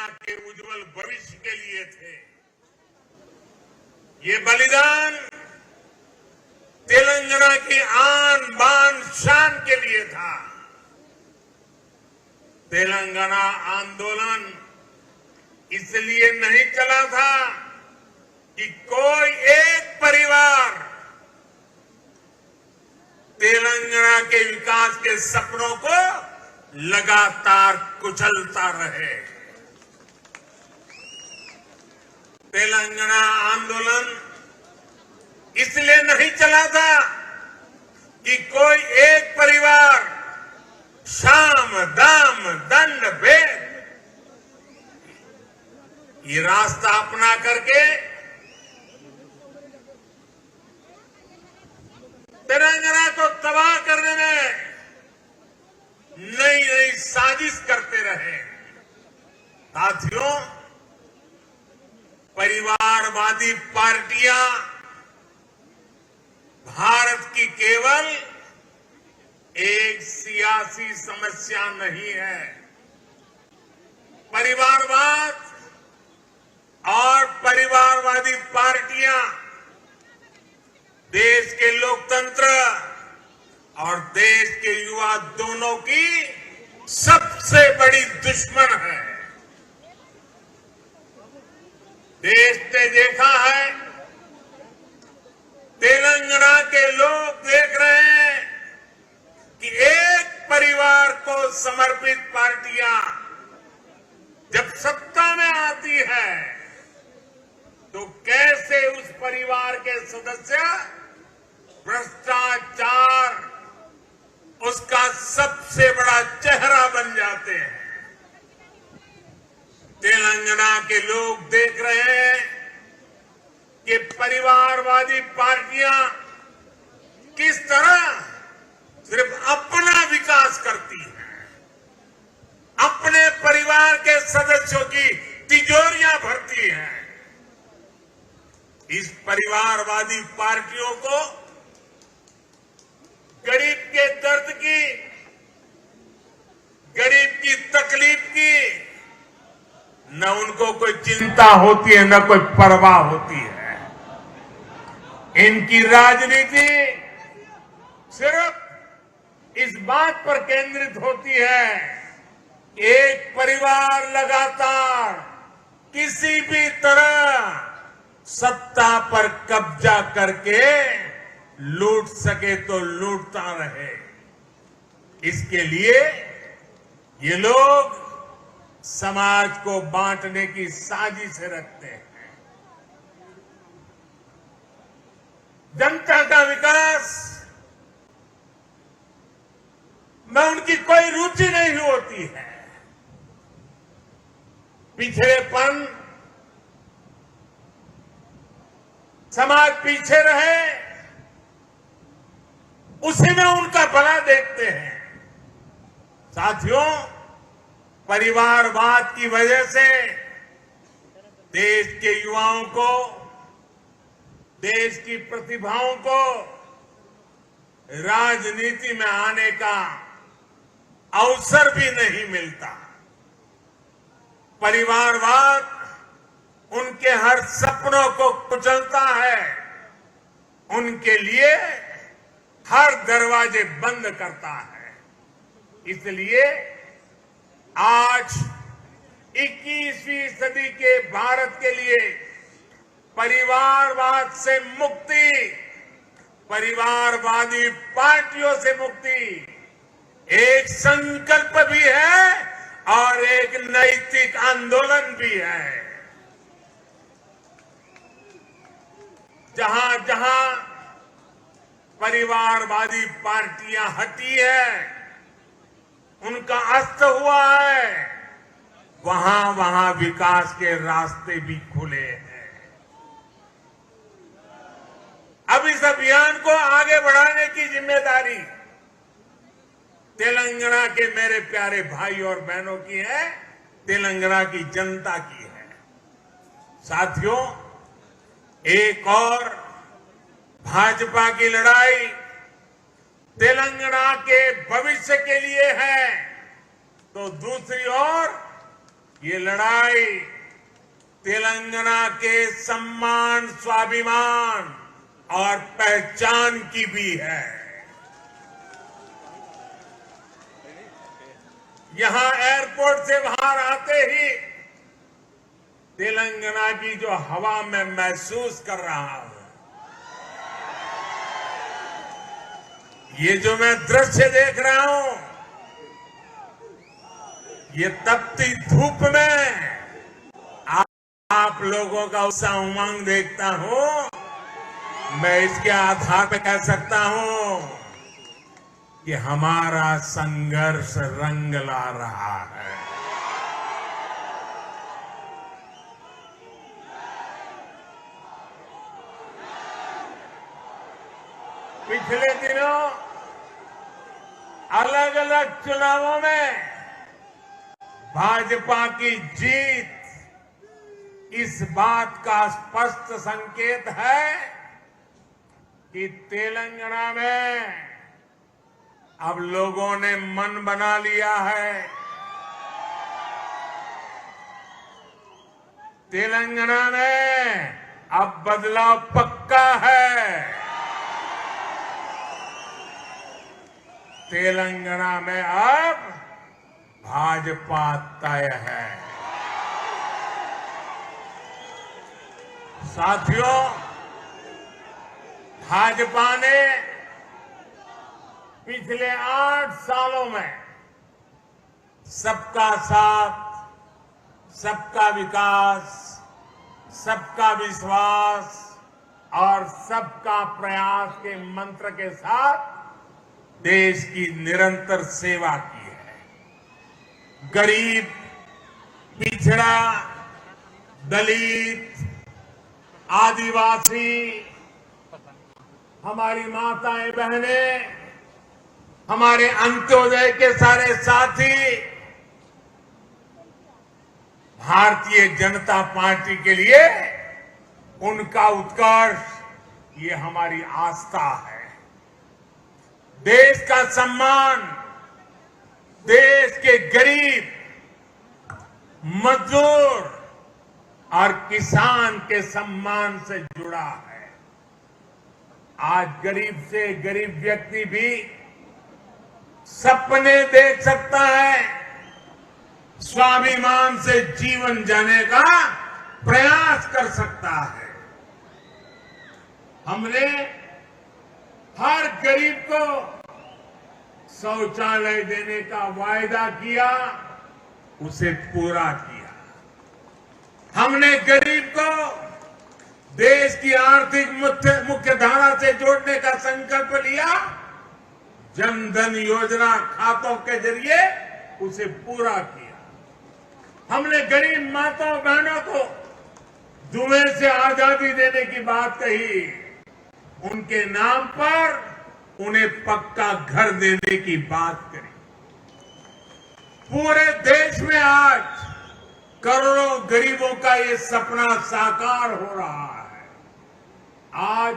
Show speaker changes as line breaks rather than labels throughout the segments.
तेलंगाना के उज्जवल भविष्य के लिए थे। ये बलिदान तेलंगाना की आन बान शान के लिए था। तेलंगाना आंदोलन इसलिए नहीं चला था कि कोई एक परिवार तेलंगाना के विकास के सपनों को लगातार कुचलता रहे। तेलंगाना आंदोलन इसलिए नहीं चला था कि कोई एक परिवार साम दाम दंड भेद ये रास्ता अपना करके तेलंगाना को तबाह करने में नई नई साजिश करते रहे। साथियों, परिवारवादी पार्टियां भारत की केवल एक सियासी समस्या नहीं है। परिवारवाद और परिवारवादी पार्टियां देश के लोकतंत्र और देश के युवा दोनों की सबसे बड़ी दुश्मन है। देश ने देखा है, तेलंगाना के लोग देख रहे हैं कि एक परिवार को समर्पित पार्टियां जब सत्ता में आती है तो कैसे उस परिवार के सदस्य भ्रष्टाचार उसका सबसे बड़ा चेहरा बन जाते हैं। तेलंगाना के लोग देख रहे हैं कि परिवारवादी पार्टियां किस तरह सिर्फ अपना विकास करती हैं, अपने परिवार के सदस्यों की तिजोरियां भरती हैं। इस परिवारवादी पार्टियों को गरीब के दर्द की, गरीब की तकलीफ की न उनको कोई चिंता होती है, न कोई परवाह होती है। इनकी राजनीति सिर्फ इस बात पर केंद्रित होती है कि एक परिवार लगातार किसी भी तरह सत्ता पर कब्जा करके लूट सके तो लूटता रहे। इसके लिए ये लोग समाज को बांटने की साजिश रखते हैं। जनता का विकास में उनकी कोई रुचि नहीं होती है। पिछड़ेपन, समाज पीछे रहे, उसी में उनका भला देखते हैं। साथियों, परिवारवाद की वजह से देश के युवाओं को, देश की प्रतिभाओं को राजनीति में आने का अवसर भी नहीं मिलता। परिवारवाद उनके हर सपनों को कुचलता है, उनके लिए हर दरवाजे बंद करता है। इसलिए आज 21वीं सदी के भारत के लिए परिवारवाद से मुक्ति, परिवारवादी पार्टियों से मुक्ति एक संकल्प भी है और एक नैतिक आंदोलन भी है। जहां जहां परिवारवादी पार्टियां हटी है, उनका अस्त हुआ है, वहां वहां विकास के रास्ते भी खुले हैं। अब इस अभियान को आगे बढ़ाने की जिम्मेदारी तेलंगाना के मेरे प्यारे भाई और बहनों की है, तेलंगाना की जनता की है। साथियों, एक और भाजपा की लड़ाई तेलंगाना के भविष्य के लिए है, तो दूसरी ओर ये लड़ाई तेलंगाना के सम्मान, स्वाभिमान और पहचान की भी है। यहां एयरपोर्ट से बाहर आते ही तेलंगाना की जो हवा मैं महसूस कर रहा हूं, ये जो मैं दृश्य देख रहा हूं, ये तपती धूप में आप लोगों का उत्साह उमंग देखता हूं। मैं इसके आधार पर कह सकता हूं कि हमारा संघर्ष रंग ला रहा है। पिछले दिनों अलग अलग चुनावों में भाजपा की जीत इस बात का स्पष्ट संकेत है कि तेलंगाना में अब लोगों ने मन बना लिया है। तेलंगाना में अब बदलाव पक्का है। तेलंगाना में अब भाजपा तय है। साथियों, भाजपा ने पिछले 8 सालों में सबका साथ, सबका विकास, सबका विश्वास और सबका प्रयास के मंत्र के साथ देश की निरंतर सेवा की है। गरीब, पिछड़ा, दलित, आदिवासी, हमारी माताएं बहनें, हमारे अंत्योदय के सारे साथी, भारतीय जनता पार्टी के लिए उनका उत्कर्ष ये हमारी आस्था है। देश का सम्मान, देश के गरीब, मजदूर और किसान के सम्मान से जुड़ा है। आज गरीब से गरीब व्यक्ति भी सपने देख सकता है, स्वाभिमान से जीवन जीने का प्रयास कर सकता है। हमने हर गरीब को शौचालय देने का वायदा किया, उसे पूरा किया। हमने गरीब को देश की आर्थिक मुख्य धारा से जोड़ने का संकल्प लिया, जन धन योजना खातों के जरिए उसे पूरा किया। हमने गरीब माताओं बहनों को जुए से आजादी देने की बात कही, उनके नाम पर उन्हें पक्का घर देने की बात करी। पूरे देश में आज करोड़ों गरीबों का ये सपना साकार हो रहा है। आज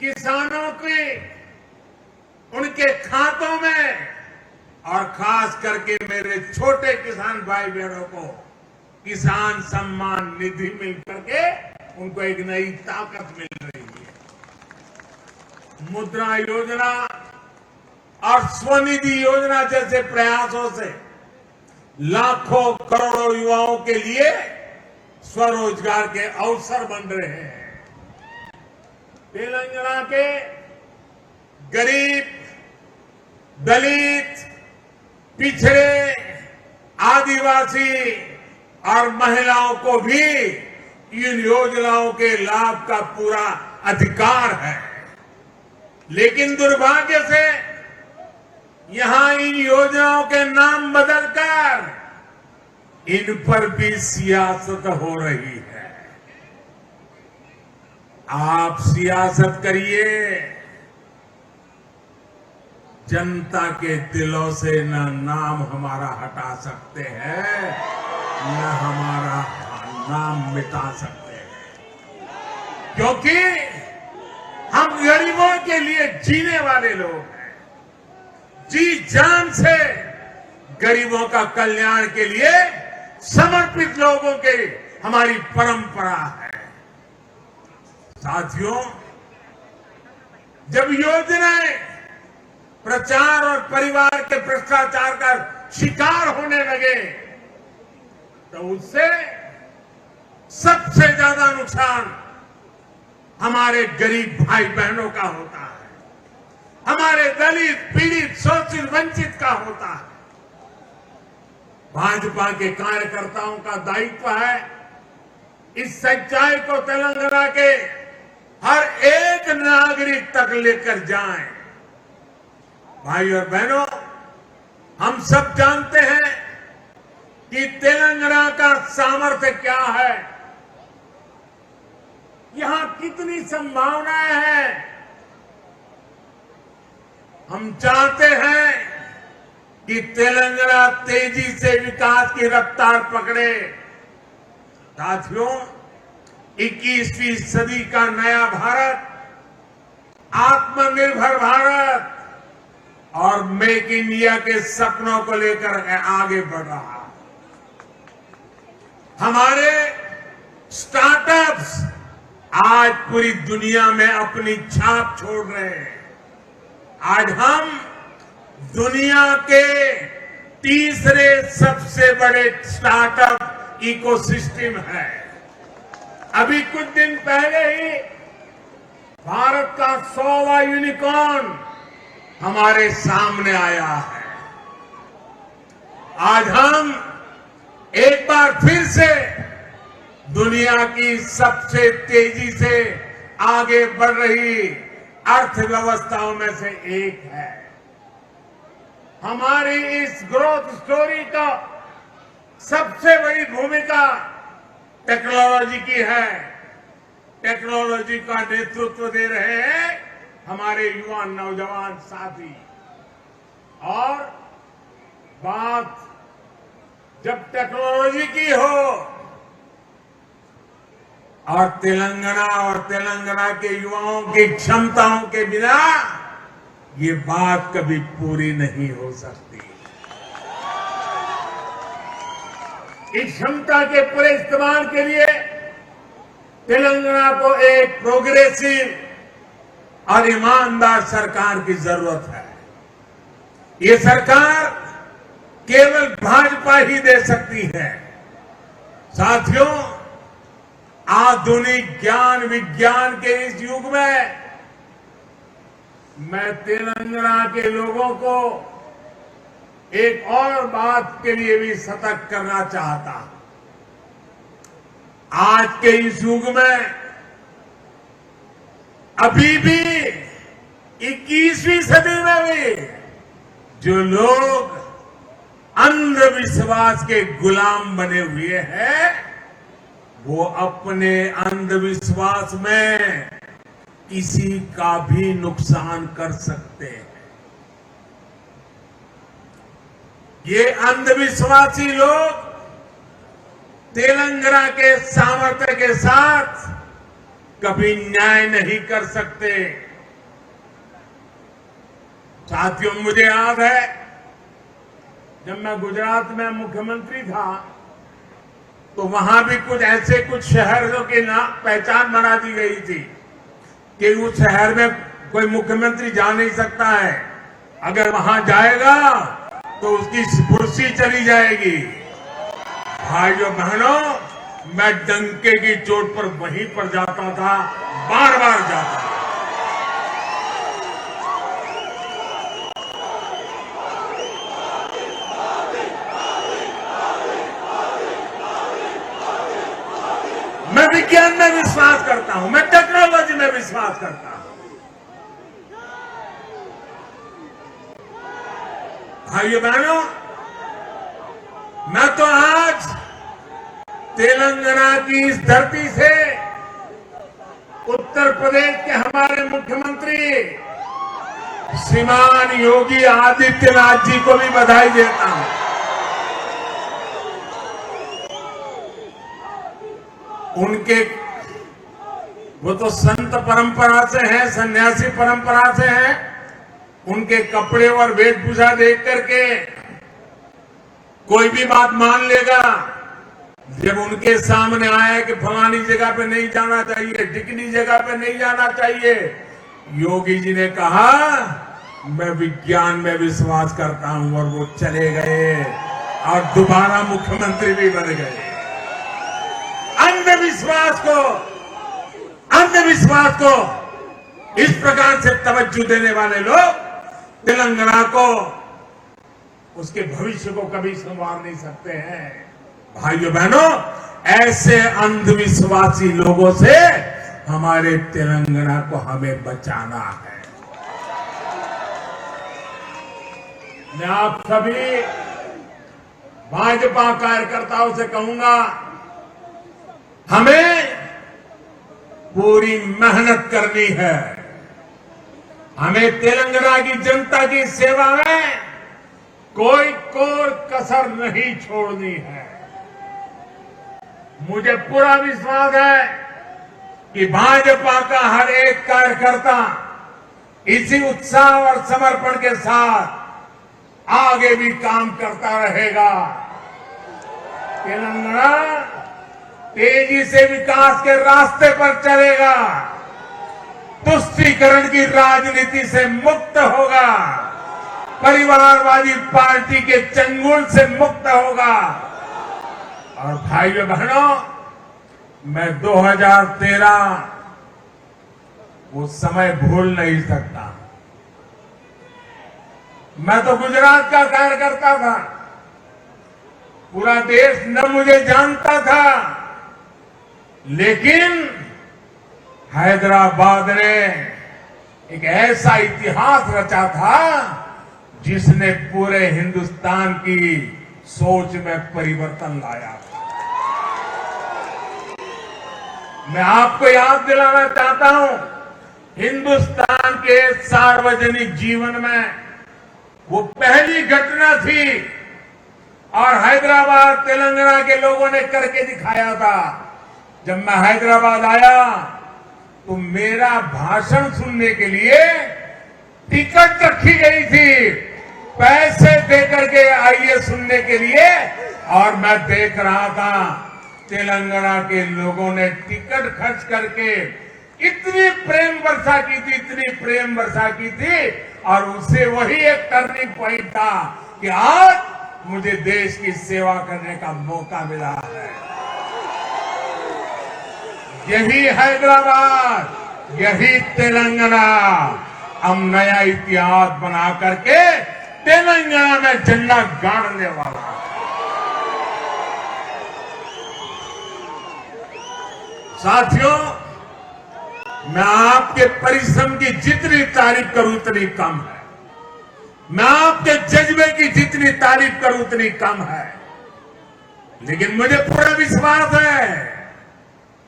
किसानों के उनके खातों में और खास करके मेरे छोटे किसान भाई बहनों को किसान सम्मान निधि मिल करके उनको एक नई ताकत मिल रही है। मुद्रा योजना और स्वनिधि योजना जैसे प्रयासों से लाखों करोड़ों युवाओं के लिए स्वरोजगार के अवसर बन रहे हैं। तेलंगाना के गरीब, दलित, पिछड़े, आदिवासी और महिलाओं को भी इन योजनाओं के लाभ का पूरा अधिकार है। लेकिन दुर्भाग्य से यहां इन योजनाओं के नाम बदलकर इन पर भी सियासत हो रही है। आप सियासत करिए, जनता के दिलों से न नाम हमारा हटा सकते हैं, न हमारा नाम मिटा सकते हैं, क्योंकि हम गरीबों के लिए जीने वाले लोग हैं। जी जान से गरीबों का कल्याण के लिए समर्पित लोगों की हमारी परंपरा है। साथियों, जब योजनाएं प्रचार और परिवार के भ्रष्टाचार का शिकार होने लगे तो उससे सबसे ज्यादा नुकसान हमारे गरीब भाई बहनों का होता है, हमारे दलित, पीड़ित, शोषित, वंचित का होता है। भाजपा के कार्यकर्ताओं का दायित्व है इस सच्चाई को तेलंगाना के हर एक नागरिक तक लेकर जाएं। भाई और बहनों, हम सब जानते हैं कि तेलंगाना का सामर्थ्य क्या है, यहां कितनी संभावनाएं हैं। हम चाहते हैं कि तेलंगाना तेजी से विकास की रफ्तार पकड़े। साथियों, 21वीं सदी का नया भारत, आत्मनिर्भर भारत और मेक इंडिया के सपनों को लेकर आगे बढ़ रहा है। हमारे स्टार्टअप्स आज पूरी दुनिया में अपनी छाप छोड़ रहे हैं। आज हम दुनिया के तीसरे सबसे बड़े स्टार्टअप इकोसिस्टम है। अभी कुछ दिन पहले ही भारत का 100वां यूनिकॉर्न हमारे सामने आया है। आज हम एक बार फिर से दुनिया की सबसे तेजी से आगे बढ़ रही अर्थव्यवस्थाओं में से एक है। हमारी इस ग्रोथ स्टोरी का सबसे बड़ी भूमिका टेक्नोलॉजी की है। टेक्नोलॉजी का नेतृत्व दे रहे हैं हमारे युवा नौजवान साथी। और बात जब टेक्नोलॉजी की हो और तेलंगाना के युवाओं की क्षमताओं के बिना ये बात कभी पूरी नहीं हो सकती। इस क्षमता के पूरे इस्तेमाल के लिए तेलंगाना को एक प्रोग्रेसिव और ईमानदार सरकार की जरूरत है। ये सरकार केवल भाजपा ही दे सकती है। साथियों, आधुनिक ज्ञान विज्ञान के इस युग में मैं तेलंगाना के लोगों को एक और बात के लिए भी सतर्क करना चाहता हूं। आज के इस युग में अभी भी 21वीं सदी में भी जो लोग अंधविश्वास के गुलाम बने हुए हैं, वो अपने अंधविश्वास में किसी का भी नुकसान कर सकते हैं। ये अंधविश्वासी लोग तेलंगाना के सामर्थ्य के साथ कभी न्याय नहीं कर सकते। साथियों, मुझे याद है जब मैं गुजरात में मुख्यमंत्री था तो वहां भी कुछ शहरों की पहचान बना दी गई थी कि उस शहर में कोई मुख्यमंत्री जा नहीं सकता है, अगर वहां जाएगा तो उसकी कुर्सी चली जाएगी। भाइयों बहनों, मैं डंके की चोट पर वहीं पर जाता था, बार बार जाता था। मैं विज्ञान में विश्वास करता हूं, मैं टेक्नोलॉजी में विश्वास करता हूं। भाइयों बहनों, मैं तो आज तेलंगाना की इस धरती से उत्तर प्रदेश के हमारे मुख्यमंत्री श्रीमान योगी आदित्यनाथ जी को भी बधाई देता हूं। उनके वो तो संत परंपरा से हैं, सन्यासी परंपरा से हैं। उनके कपड़े और वेशभूषा देख करके कोई भी बात मान लेगा। जब उनके सामने आया कि फलानी जगह पे नहीं जाना चाहिए, ढिकनी जगह पे नहीं जाना चाहिए, योगी जी ने कहा मैं विज्ञान में विश्वास करता हूं, और वो चले गए और दोबारा मुख्यमंत्री भी बन गए। अंधविश्वास को इस प्रकार से तवज्जो देने वाले लोग तेलंगाना को, उसके भविष्य को कभी संवार नहीं सकते हैं। भाइयों बहनों, ऐसे अंधविश्वासी लोगों से हमारे तेलंगाना को हमें बचाना है। मैं आप सभी भाजपा कार्यकर्ताओं से कहूंगा, हमें पूरी मेहनत करनी है। हमें तेलंगाना की जनता की सेवा में कोई कसर नहीं छोड़नी है। मुझे पूरा विश्वास है कि भाजपा का हर एक कार्यकर्ता इसी उत्साह और समर्पण के साथ आगे भी काम करता रहेगा। तेलंगाना तेजी से विकास के रास्ते पर चलेगा, तुष्टीकरण की राजनीति से मुक्त होगा, परिवारवादी पार्टी के चंगुल से मुक्त होगा। और भाइयों बहनों, मैं 2013 वो समय भूल नहीं सकता। मैं तो गुजरात का कार्यकर्ता था, पूरा देश न मुझे जानता था, लेकिन हैदराबाद ने एक ऐसा इतिहास रचा था जिसने पूरे हिंदुस्तान की सोच में परिवर्तन लाया था। मैं आपको याद दिलाना चाहता हूं, हिंदुस्तान के सार्वजनिक जीवन में वो पहली घटना थी, और हैदराबाद तेलंगाना के लोगों ने करके दिखाया था। जब मैं हैदराबाद आया तो मेरा भाषण सुनने के लिए टिकट रखी गई थी, पैसे देकर के आइए सुनने के लिए, और मैं देख रहा था तेलंगाना के लोगों ने टिकट खर्च करके इतनी प्रेम वर्षा की थी, इतनी प्रेम वर्षा की थी, और उसे वही एक टर्निंग पॉइंट था कि आज मुझे देश की सेवा करने का मौका मिला है। यही हैदराबाद, यही तेलंगाना हम नया इतिहास बना करके तेलंगाना में झंडा गाड़ने वाला है। साथियों, मैं आपके परिश्रम की जितनी तारीफ करूं उतनी कम है, मैं आपके जज्बे की जितनी तारीफ करूं उतनी कम है, लेकिन मुझे पूरा विश्वास है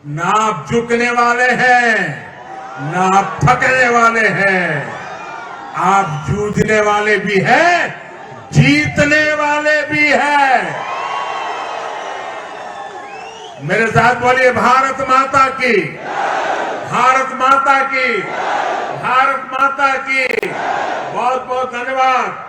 ना आप झुकने वाले हैं, ना आप थकने वाले हैं, आप जूझने वाले भी हैं, जीतने वाले भी हैं। मेरे साथ बोलिए, भारत माता की, भारत माता की, भारत माता की। बहुत बहुत धन्यवाद।